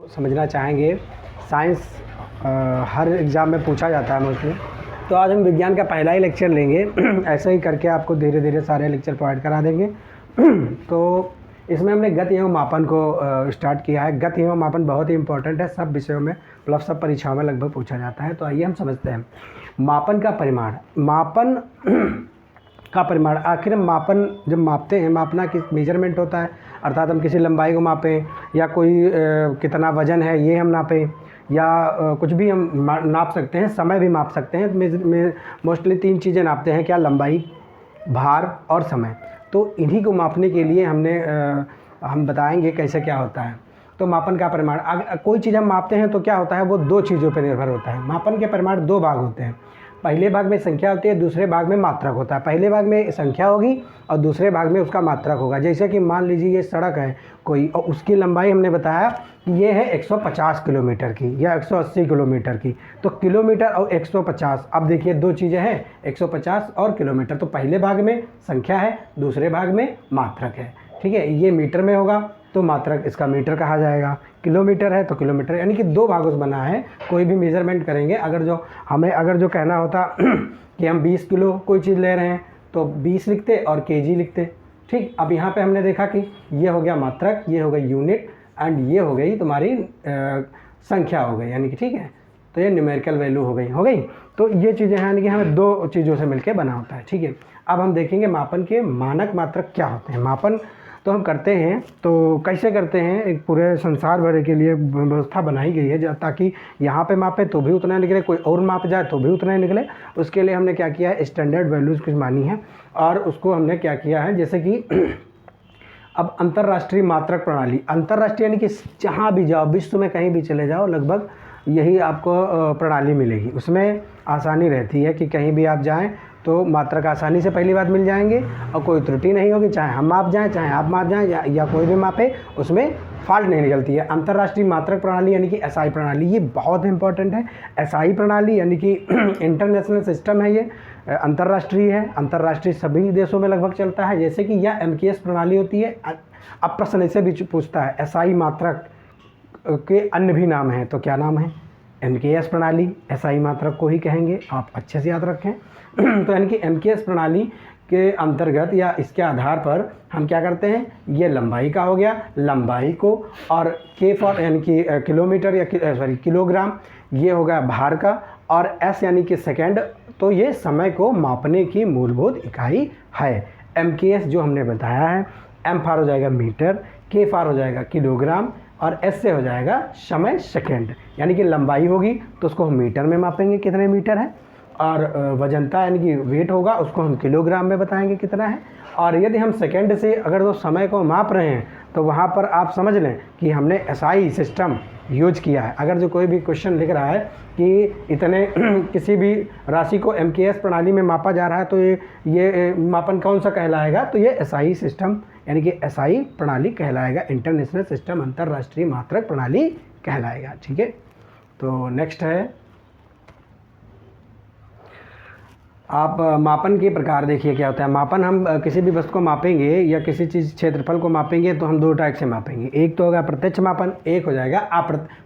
समझना चाहेंगे। साइंस हर एग्ज़ाम में पूछा जाता है मोस्टली। तो आज हम विज्ञान का पहला ही लेक्चर लेंगे। ऐसे ही करके आपको धीरे धीरे सारे लेक्चर प्रोवाइड करा देंगे। तो इसमें हमने गति एवं मापन को स्टार्ट किया है। गति एवं मापन बहुत ही इंपॉर्टेंट है, सब विषयों में मतलब सब परीक्षाओं में लगभग पूछा जाता है। तो आइए हम समझते हैं मापन का परिमाण। मापन का परिमाण, आखिर हम मापन जब मापते हैं, मापना किस मेजरमेंट होता है, अर्थात हम किसी लंबाई को मापें या कोई कितना वजन है ये हम नापें, या कुछ भी हम नाप सकते हैं, समय भी माप सकते हैं। मोस्टली 3 चीज़ें नापते हैं, क्या, लंबाई, भार और समय। तो इन्हीं को मापने के लिए हम बताएंगे कैसे क्या होता है। तो मापन का परिमाण, अगर कोई चीज़ हम मापते हैं तो क्या होता है, वो 2 चीज़ों पर निर्भर होता है। मापन के परिमाण 2 भाग होते हैं। पहले भाग में संख्या होती है, दूसरे भाग में मात्रक होता है। पहले भाग में संख्या होगी और दूसरे भाग में उसका मात्रक होगा। जैसे कि मान लीजिए ये सड़क है कोई, और उसकी लंबाई हमने बताया कि ये है 150 किलोमीटर की या 180 किलोमीटर की। तो किलोमीटर और 150, अब देखिए 2 चीज़ें हैं, 150 और किलोमीटर। तो पहले भाग में संख्या है, दूसरे भाग में मात्रक है। ठीक है, ये मीटर में होगा तो मात्रक इसका मीटर कहा जाएगा, किलोमीटर है तो किलोमीटर, यानी कि 2 भागों से बना है। कोई भी मेज़रमेंट करेंगे, अगर जो कहना होता कि हम 20 किलो कोई चीज़ ले रहे हैं तो 20 लिखते और केजी लिखते। ठीक, अब यहाँ पे हमने देखा कि ये हो गया मात्रक, ये हो गई यूनिट, एंड ये हो गई तुम्हारी संख्या हो गई, यानी कि ठीक है, तो ये न्यूमेरिकल वैल्यू हो गई। तो ये चीज़ें हैं, यानी कि हमें 2 चीज़ों से मिलकर बना होता है। ठीक है, अब हम देखेंगे मापन के मानक मात्रक क्या होते हैं। मापन तो हम करते हैं, तो कैसे करते हैं, एक पूरे संसार भर के लिए व्यवस्था बनाई गई है ताकि यहाँ पे मापे तो भी उतना निकले, कोई और माप जाए तो भी उतना ही निकले। उसके लिए हमने क्या किया है, स्टैंडर्ड वैल्यूज़ कुछ मानी है, और उसको हमने क्या किया है, जैसे कि अब अंतर्राष्ट्रीय मात्रक प्रणाली, अंतर्राष्ट्रीय यानी कि जहाँ भी जाओ, विश्व में कहीं भी चले जाओ, लगभग यही आपको प्रणाली मिलेगी। उसमें आसानी रहती है कि कहीं भी आप जाएं तो मात्रक आसानी से पहली बात मिल जाएंगे और कोई त्रुटि नहीं होगी, चाहे हम माप जाएं, चाहे आप माप जाएं, या कोई भी मापे, उसमें फॉल्ट नहीं निकलती है। अंतर्राष्ट्रीय मात्रक प्रणाली यानी कि एसआई प्रणाली, ये बहुत इंपॉर्टेंट है। एसआई प्रणाली यानी कि इंटरनेशनल सिस्टम है, ये अंतर्राष्ट्रीय है, अंतर्राष्ट्रीय सभी देशों में लगभग चलता है। जैसे कि यह एमकेएस प्रणाली होती है। अब प्रश्न ऐसे भी पूछता है, एसआई मात्रक के अन्य भी नाम हैं, तो क्या नाम है, एमकेएस प्रणाली, एसआई मात्रक को ही कहेंगे, आप अच्छे से याद रखें। तो यानी कि एमकेएस प्रणाली के अंतर्गत या इसके आधार पर हम क्या करते हैं, ये लंबाई का हो गया, लंबाई को, और के फॉर यानी कि किलोमीटर या किलोग्राम, ये होगा भार का, और एस यानी कि सेकेंड, तो ये समय को मापने की मूलभूत इकाई है। एमकेएस जो हमने बताया है, एम फार हो जाएगा मीटर, के फार हो जाएगा किलोग्राम, और एस से हो जाएगा समय सेकेंड, यानी कि लंबाई होगी तो उसको हम मीटर में मापेंगे कितने मीटर है, और वजनता यानी कि वेट होगा उसको हम किलोग्राम में बताएंगे कितना है। और यदि हम सेकेंड से अगर वो समय को माप रहे हैं तो वहाँ पर आप समझ लें कि हमने एसआई सिस्टम यूज किया है। अगर जो कोई भी क्वेश्चन लिख रहा है कि इतने किसी भी राशि को एमकेएस प्रणाली में मापा जा रहा है, तो ये मापन कौन सा कहलाएगा, तो ये एसआई सिस्टम यानी कि एसआई प्रणाली कहलाएगा, इंटरनेशनल सिस्टम, अंतर्राष्ट्रीय मात्रक प्रणाली कहलाएगा। ठीक है, तो नेक्स्ट है आप मापन के प्रकार देखिए क्या होता है। मापन, हम किसी भी वस्तु को मापेंगे या किसी चीज़ क्षेत्रफल को मापेंगे तो हम 2 टाइप से मापेंगे। एक तो होगा प्रत्यक्ष मापन, एक हो जाएगा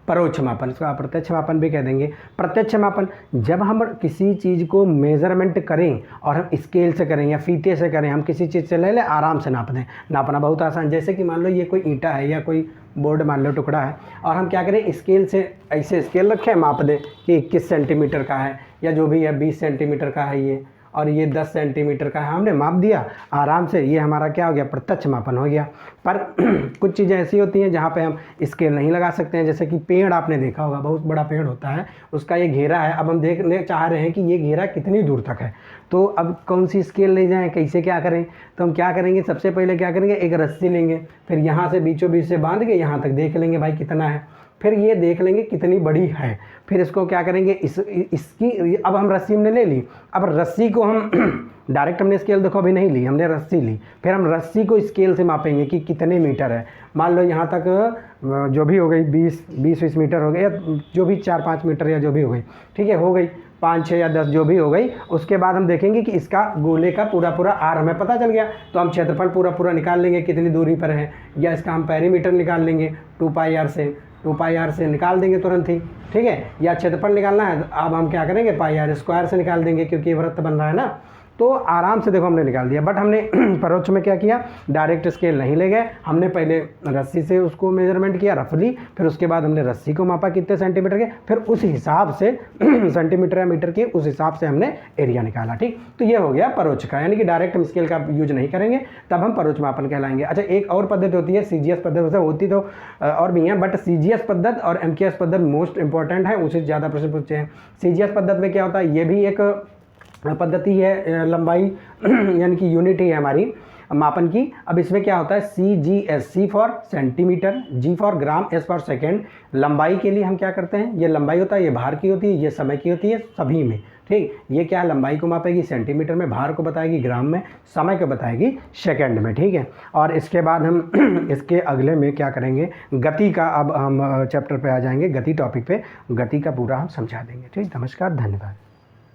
परोक्ष मापन, इसको अप्रत्यक्ष मापन भी कह देंगे। प्रत्यक्ष मापन, जब हम किसी चीज़ को मेज़रमेंट करें और हम स्केल से करें या फीते से करें, हम किसी चीज़ से ले लें, आराम से नाप दें, नापना बहुत आसान। जैसे कि मान लो ये कोई ईंटा है या कोई बोर्ड मान लो टुकड़ा है, और हम क्या करें, स्केल से ऐसे स्केल रखें, माप दें कि 21 सेंटीमीटर का है या जो भी है, 20 सेंटीमीटर का है ये, और ये 10 सेंटीमीटर का है, हमने माप दिया आराम से, ये हमारा क्या हो गया, प्रत्यक्ष मापन हो गया। पर कुछ चीज़ें ऐसी होती हैं जहाँ पे हम स्केल नहीं लगा सकते हैं। जैसे कि पेड़, आपने देखा होगा बहुत बड़ा पेड़ होता है, उसका ये घेरा है, अब हम देखने चाह रहे हैं कि ये घेरा कितनी दूर तक है, तो अब कौन सी स्केल ले जाएँ, कैसे क्या करें, तो हम क्या करेंगे, सबसे पहले क्या करेंगे, एक रस्सी लेंगे, फिर यहाँ से बीचों बीच से बांध के यहाँ तक देख लेंगे भाई कितना है, फिर ये देख लेंगे कितनी बड़ी है, फिर इसको क्या करेंगे, इसकी अब हम रस्सी हमने ले ली, अब रस्सी को हम डायरेक्ट हमने स्केल देखो अभी नहीं ली, हमने रस्सी ली, फिर हम रस्सी को स्केल से मापेंगे कि कितने मीटर है। मान लो यहाँ तक जो भी हो गई 20 मीटर हो गई, या जो भी 4-5 मीटर या जो भी हो गई, ठीक है, हो गई 5, 6 या 10 जो भी हो गई। उसके बाद हम देखेंगे कि इसका गोले का पूरा आर हमें पता चल गया, तो हम क्षेत्रफल पूरा निकाल लेंगे कितनी दूरी पर है, या इसका हम पेरीमीटर निकाल लेंगे 2 पाई आर से। तो पाई आर से निकाल देंगे तुरंत ही, ठीक है। या क्षेत्रफल निकालना है, अब हम क्या करेंगे, पाई आर स्क्वायर से निकाल देंगे, क्योंकि ये वृत्त बन रहा है ना। तो आराम से देखो हमने निकाल दिया। बट हमने परोक्ष में क्या किया, डायरेक्ट स्केल नहीं ले गए, हमने पहले रस्सी से उसको मेजरमेंट किया रफली, फिर उसके बाद हमने रस्सी को मापा कितने सेंटीमीटर के, फिर उस हिसाब से सेंटीमीटर या मीटर के उस हिसाब से हमने एरिया निकाला, ठीक। तो ये हो गया परोक्ष का, यानी कि डायरेक्ट हम स्केल का यूज नहीं करेंगे, तब हम परोक्ष मापन कहलाएंगे। अच्छा, एक और पद्धति होती है CGS पद्धति, होती तो और भी है, बट CGS पद्धति और MKS पद्धति मोस्ट इंपॉर्टेंट है, उसे ज़्यादा प्रश्न पूछते हैं। CGS पद्धति में क्या होता है, ये भी एक पद्धति है, लंबाई यानी कि यूनिट ही है हमारी मापन की। अब इसमें क्या होता है, CGS, C for centimetre, G for gram, S for second. लंबाई के लिए हम क्या करते हैं, ये लंबाई होता है, ये भार की होती है, ये समय की होती है, सभी में, ठीक। ये क्या है, लंबाई को मापेगी सेंटीमीटर में, भार को बताएगी ग्राम में, समय को बताएगी सेकंड में, ठीक है। और इसके बाद हम इसके अगले में क्या करेंगे, गति का, अब हम चैप्टर पे आ जाएंगे, गति टॉपिक पे, गति का पूरा हम समझा देंगे, ठीक। नमस्कार, धन्यवाद।